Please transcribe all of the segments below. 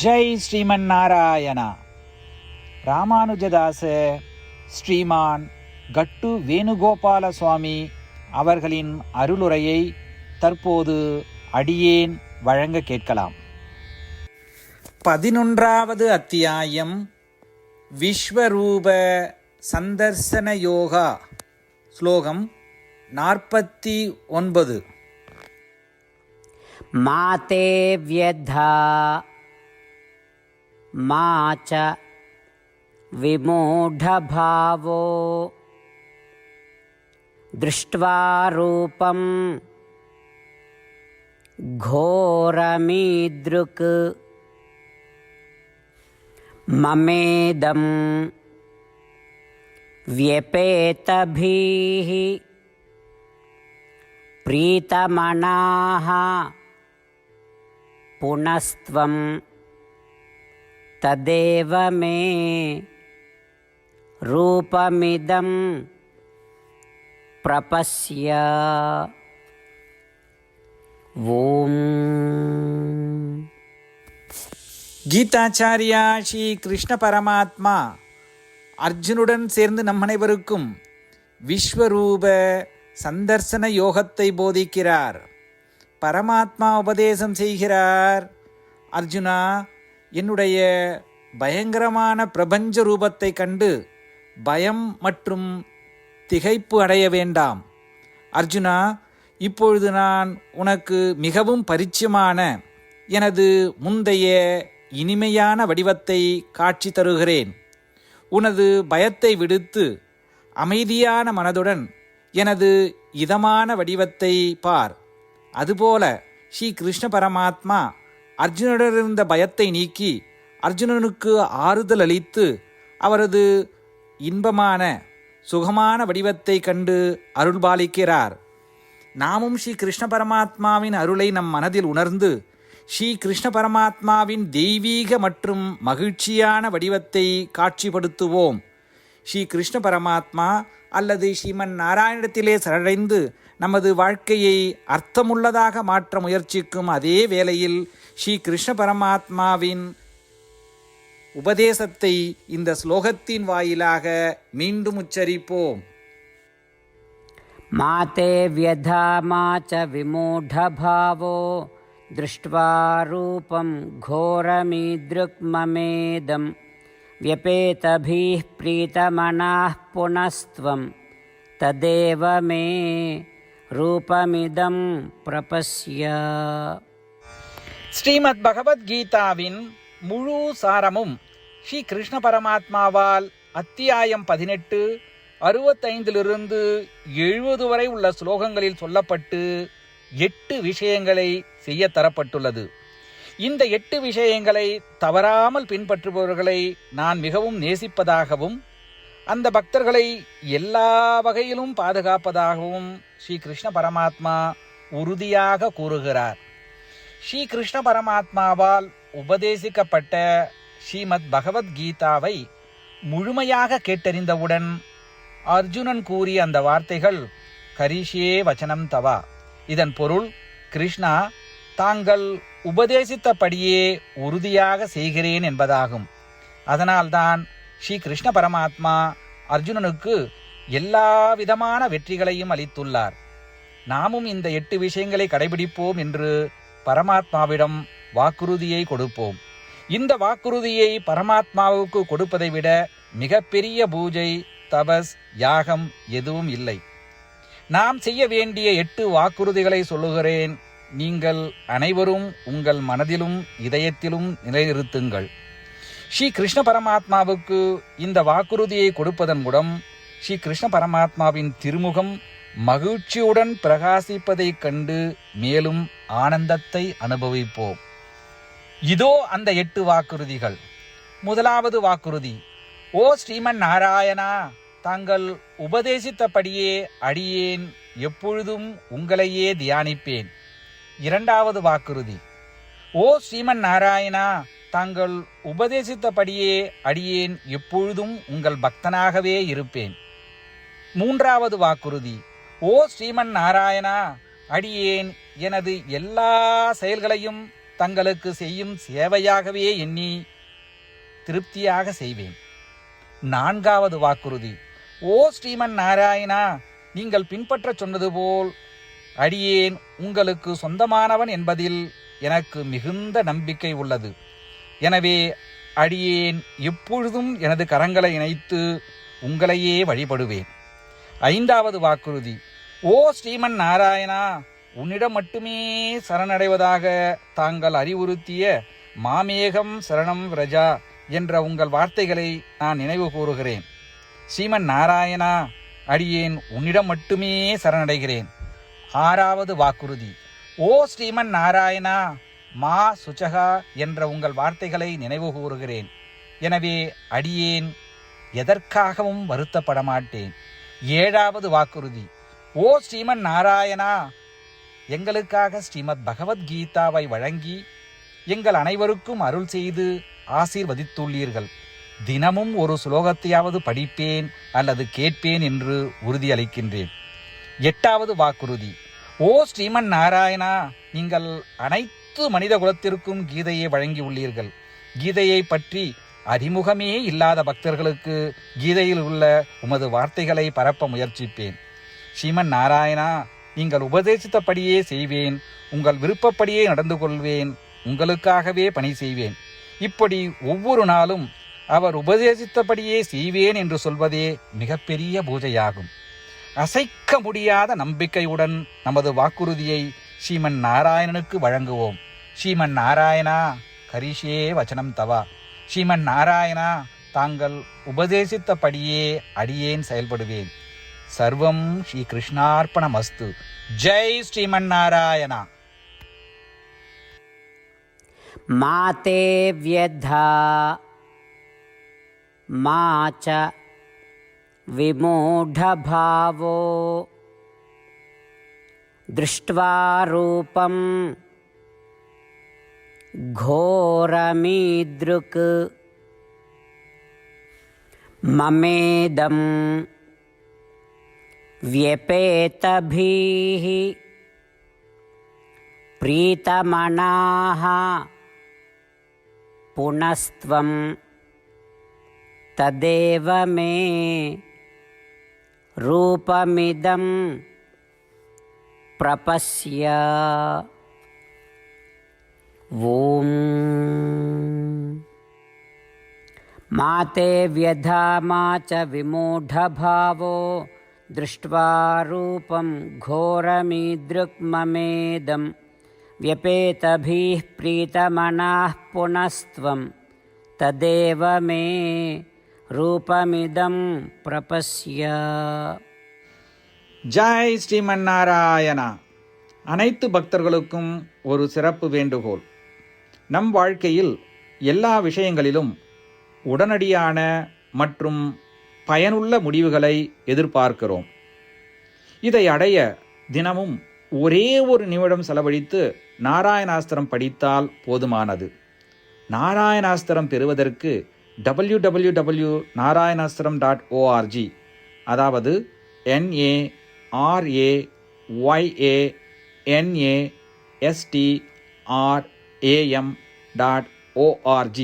ஜெய் ஸ்ரீமன் நாராயணா. ராமானுஜதாச ஸ்ரீமான் கட்டு வேணுகோபால சுவாமி அவர்களின் அருளுரையை தற்போது அடியேன் வழங்க கேட்கலாம். 11வது அத்தியாயம் விஸ்வரூப சந்தர்சன யோகா. ஸ்லோகம் 49. மாதே வ்யதா மாச்ச விமூಢபாவோ திருஷ்ட்வா ரூபம் घोरमीदृक् ममेदं व्यपेतभिः प्रीतमनाः पुनस्त्वं तदेव मे रूपमिदं प्रपश्य. ஓம். கீதாச்சாரியா ஸ்ரீ கிருஷ்ண பரமாத்மா அர்ஜுனுடன் சேர்ந்து நம் அனைவருக்கும் விஸ்வரூப சந்தர்சன யோகத்தை போதிக்கிறார். பரமாத்மா உபதேசம் செய்கிறார். அர்ஜுனா, என்னுடைய பயங்கரமான பிரபஞ்ச ரூபத்தை கண்டு பயம் மற்றும் திகைப்பு அடைய வேண்டாம். அர்ஜுனா, இப்பொழுது நான் உனக்கு மிகவும் பரிச்சயமான எனது முந்தைய இனிமையான வடிவத்தை காட்சி தருகிறேன். உனது பயத்தை விடுத்து அமைதியான மனதுடன் எனது இதமான வடிவத்தை பார். அதுபோல ஸ்ரீ கிருஷ்ண பரமாத்மா அர்ஜுனனிருந்த பயத்தை நீக்கி அர்ஜுனனுக்கு ஆறுதல் அளித்து அவரது இன்பமான சுகமான வடிவத்தை கண்டு அருள்பாலிக்கிறார். நாமும் ஸ்ரீ கிருஷ்ண பரமாத்மாவின் அருளை நம் மனதில் உணர்ந்து ஸ்ரீ கிருஷ்ண பரமாத்மாவின் தெய்வீக மற்றும் மகிழ்ச்சியான வடிவத்தை காட்சிப்படுத்துவோம். ஸ்ரீ கிருஷ்ண பரமாத்மா அல்லது ஸ்ரீமன் நாராயணத்திலே சரணடைந்து நமது வாழ்க்கையை அர்த்தமுள்ளதாக மாற்ற முயற்சிக்கும் அதே வேளையில் ஸ்ரீ கிருஷ்ண பரமாத்மாவின் உபதேசத்தை இந்த ஸ்லோகத்தின் வாயிலாக மீண்டும் உச்சரிப்போம். மாதே வ்யதா மாச்ச விமூಢபாவோ திருஷ்ட்வா ரூபம் घोरमीदृक् ममेदं व्यपेतभिः प्रीतमनाः पुनस्त्वं तदेव मे ரூபமிதம் பிரபஸ்ய. ஸ்ரீமத் பகவத்கீதாவின் முழு சாரமும் ஸ்ரீ கிருஷ்ண பரமாத்மாவால் அத்தியாயம் 18 65 70 வரை உள்ள ஸ்லோகங்களில் சொல்லப்பட்டு 8 விஷயங்களை செய்ய தரப்பட்டுள்ளது. இந்த 8 விஷயங்களை தவறாமல் பின்பற்றுபவர்களை நான் மிகவும் நேசிப்பதாகவும் அந்த பக்தர்களை எல்லா வகையிலும் பாதுகாப்பதாகவும் ஸ்ரீ கிருஷ்ண பரமாத்மா உறுதியாக கூறுகிறார். ஸ்ரீ கிருஷ்ண பரமாத்மாவால் உபதேசிக்கப்பட்ட ஸ்ரீமத் பகவத்கீதாவை முழுமையாக கேட்டறிந்தவுடன் அர்ஜுனன் கூறிய அந்த வார்த்தைகள் கரிஷ்யே வச்சனம் தவா. இதன் பொருள், கிருஷ்ணா, தாங்கள் உபதேசித்தபடியே உறுதியாக செய்கிறேன் என்பதாகும். அதனால்தான் ஸ்ரீ கிருஷ்ண பரமாத்மா அர்ஜுனனுக்கு எல்லா விதமான வெற்றிகளையும் அளித்துள்ளார். நாமும் இந்த 8 விஷயங்களை கடைபிடிப்போம் என்று பரமாத்மாவிடம் வாக்குறுதியை கொடுப்போம். இந்த வாக்குறுதியை பரமாத்மாவுக்கு கொடுப்பதை விட மிகப்பெரிய பூஜை, தபஸ், யாகம் எதுவும் இல்லை. நாம் செய்ய வேண்டிய 8 வாக்குறுதிகளை சொல்லுகிறேன். நீங்கள் அனைவரும் உங்கள் மனதிலும் இதயத்திலும் நிலைநிறுத்துங்கள். ஸ்ரீ கிருஷ்ண பரமாத்மாவுக்கு இந்த வாக்குறுதியை கொடுப்பதன் மூலம் ஸ்ரீ கிருஷ்ண பரமாத்மாவின் திருமுகம் மகிழ்ச்சியுடன் பிரகாசிப்பதைக் கண்டு மேலும் ஆனந்தத்தை அனுபவிப்போம். இதோ அந்த 8 வாக்குறுதிகள். முதலாவது வாக்குறுதி: ஓ ஸ்ரீமன் நாராயணா, தாங்கள் உபதேசித்தபடியே அடியேன் எப்பொழுதும் உங்களையே தியானிப்பேன். இரண்டாவது வாக்குறுதி: ஓ ஸ்ரீமன் நாராயணா, தாங்கள் உபதேசித்தபடியே அடியேன் எப்பொழுதும் உங்கள் பக்தனாகவே இருப்பேன். மூன்றாவது வாக்குறுதி: ஓ ஸ்ரீமன் நாராயணா, அடியேன் எனது எல்லா செயல்களையும் தங்களுக்கு செய்யும் சேவையாகவே எண்ணி திருப்தியாக செய்வேன். 4வது வாக்குறுதி. ஓ ஸ்ரீமன் நாராயணா, நீங்கள் பின்பற்றச் சொன்னது போல் அடியேன் உங்களுக்கு சொந்தமானவன் என்பதில் எனக்கு மிகுந்த நம்பிக்கை உள்ளது. எனவே அடியேன் எப்பொழுதும் எனது கரங்களை இணைத்து உங்களையே வழிபடுவேன். 5வது வாக்குறுதி. ஓ ஸ்ரீமன் நாராயணா, உன்னிடம் மட்டுமே சரணடைவதாக தாங்கள் அறிவுறுத்திய மாமேகம் சரணம் விரஜா என்ற உங்கள் வார்த்தைகளை நான் நினைவு கூறுகிறேன். ஸ்ரீமன் நாராயணா, அடியேன் உன்னிடம் மட்டுமே சரணடைகிறேன். 6வது வாக்குறுதி. ஓ ஸ்ரீமன் நாராயணா, மா சுச்சகா என்ற உங்கள் வார்த்தைகளை நினைவு கூறுகிறேன். எனவே அடியேன் எதற்காகவும் வருத்தப்பட மாட்டேன். 7வது வாக்குறுதி. ஓ ஸ்ரீமன் நாராயணா, எங்களுக்காக ஸ்ரீமத் பகவத்கீதாவை வழங்கி எங்கள் அனைவருக்கும் அருள் செய்து ஆசீர்வதித்துள்ளீர்கள். தினமும் ஒரு ஸ்லோகத்தையாவது படிப்பேன் அல்லது கேட்பேன் என்று உறுதியளிக்கின்றேன். 8வது வாக்குறுதி. ஓ ஸ்ரீமன் நாராயணா, நீங்கள் அனைத்து மனித குலத்திற்கும் கீதையை வழங்கியுள்ளீர்கள். கீதையை பற்றி அறிமுகமே இல்லாத பக்தர்களுக்கு கீதையில் உள்ள உமது வார்த்தைகளை பரப்ப முயற்சிப்பேன். ஸ்ரீமன் நாராயணா, நீங்கள் உபதேசித்தபடியே செய்வேன். உங்கள் விருப்பப்படியே நடந்து கொள்வேன். உங்களுக்காகவே பணி செய்வேன். இப்படி ஒவ்வொரு நாளும் அவர் உபதேசித்தபடியே செய்வேன் என்று சொல்வதே மிகப்பெரிய பூஜையாகும். அசைக்க முடியாத நம்பிக்கையுடன் நமது வாக்குறுதியை ஸ்ரீமன் நாராயணனுக்கு வழங்குவோம். ஸ்ரீமன் நாராயணா, கரிஷே வச்சனம் தவா. ஸ்ரீமன் நாராயணா, தாங்கள் உபதேசித்தபடியே அடியேன் செயல்படுவேன். சர்வம் ஸ்ரீ கிருஷ்ணார்ப்பணமஸ்து. ஜெய் ஸ்ரீமன் நாராயணா. மாதே வ்யதா மாச்ச விமூಢபாவோ திருஷ்ட்வா ரூபம் घोरमीदृक् ममेदं व्यपेतभिः प्रीतमनाः पुनस्त्वं तदेव मे रूपमिदं प्रपश्य. ஓம் மாதே व्यधा मा च विमूढभावो दृष्ट्वा रूपं घोरमीदृक्ममेदं व्यपेतभिः प्रीतमनाः पुनस्त्वं तदेव मे रूपमिदं प्रपश्य. ஜெய் ஸ்ரீமன் நாராயணா. அனைத்து பக்தர்களுக்கும் ஒரு சிறப்பு வேண்டுகோள். நம் வாழ்க்கையில் எல்லா விஷயங்களிலும் உடனடியான மற்றும் பயனுள்ள முடிவுகளை எதிர்பார்க்கிறோம். இதை அடைய தினமும் ஒரே ஒரு நிமிடம் செலவழித்து நாராயணாஸ்திரம் படித்தால் போதுமானது. நாராயணாஸ்திரம் பெறுவதற்கு www.narayanaastram.org, அதாவது NARAYANASTRAM.org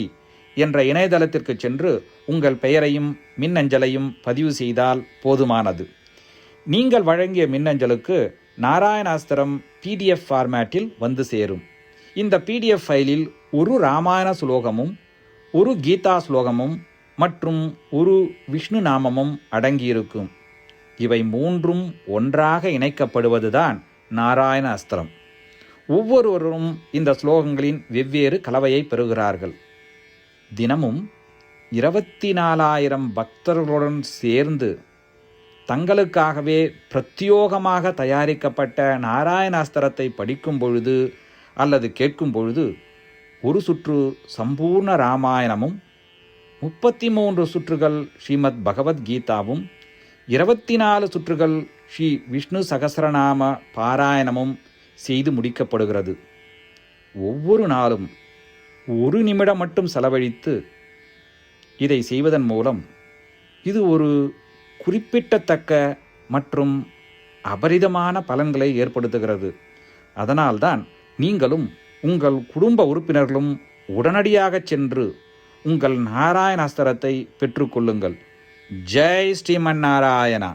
என்ற இணையதளத்திற்கு சென்று உங்கள் பெயரையும் மின்னஞ்சலையும் பதிவு செய்தால் போதுமானது. நீங்கள் வழங்கிய மின்னஞ்சலுக்கு நாராயணாஸ்திரம் PDF ஃபார்மேட்டில் வந்து சேரும். இந்த PDF ஃபைலில் ஒரு ராமாயண ஸ்லோகமும் ஒரு கீதா ஸ்லோகமும் மற்றும் ஒரு விஷ்ணு நாமமும் அடங்கியிருக்கும். இவை மூன்றும் ஒன்றாக இணைக்கப்படுவதுதான் நாராயண அஸ்திரம். ஒவ்வொருவரும் இந்த ஸ்லோகங்களின் வெவ்வேறு கலவையை பெறுகிறார்கள். தினமும் 24,000 பக்தர்களுடன் சேர்ந்து தங்களுக்காகவே பிரத்யோகமாக தயாரிக்கப்பட்ட நாராயணாஸ்திரத்தை படிக்கும் பொழுது அல்லது கேட்கும் பொழுது ஒரு சுற்று சம்பூர்ண ராமாயணமும் 33 சுற்றுகள் ஸ்ரீமத் பகவத்கீதாவும் 24 சுற்றுகள் ஸ்ரீ விஷ்ணு சகஸ்ரநாம பாராயணமும் செய்து முடிக்கப்படுகிறது. ஒவ்வொரு நாளும் ஒரு நிமிடம் மட்டும் செலவழித்து இதை செய்வதன் மூலம் இது ஒரு குறிப்பிடத்தக்க மற்றும் அபரிதமான பலன்களை ஏற்படுத்துகிறது. அதனால்தான் நீங்களும் உங்கள் குடும்ப உறுப்பினர்களும் உடனடியாக சென்று உங்கள் நாராயண அஸ்திரத்தை பெற்றுக்கொள்ளுங்கள். ஜெய் ஸ்ரீமன் நாராயணா.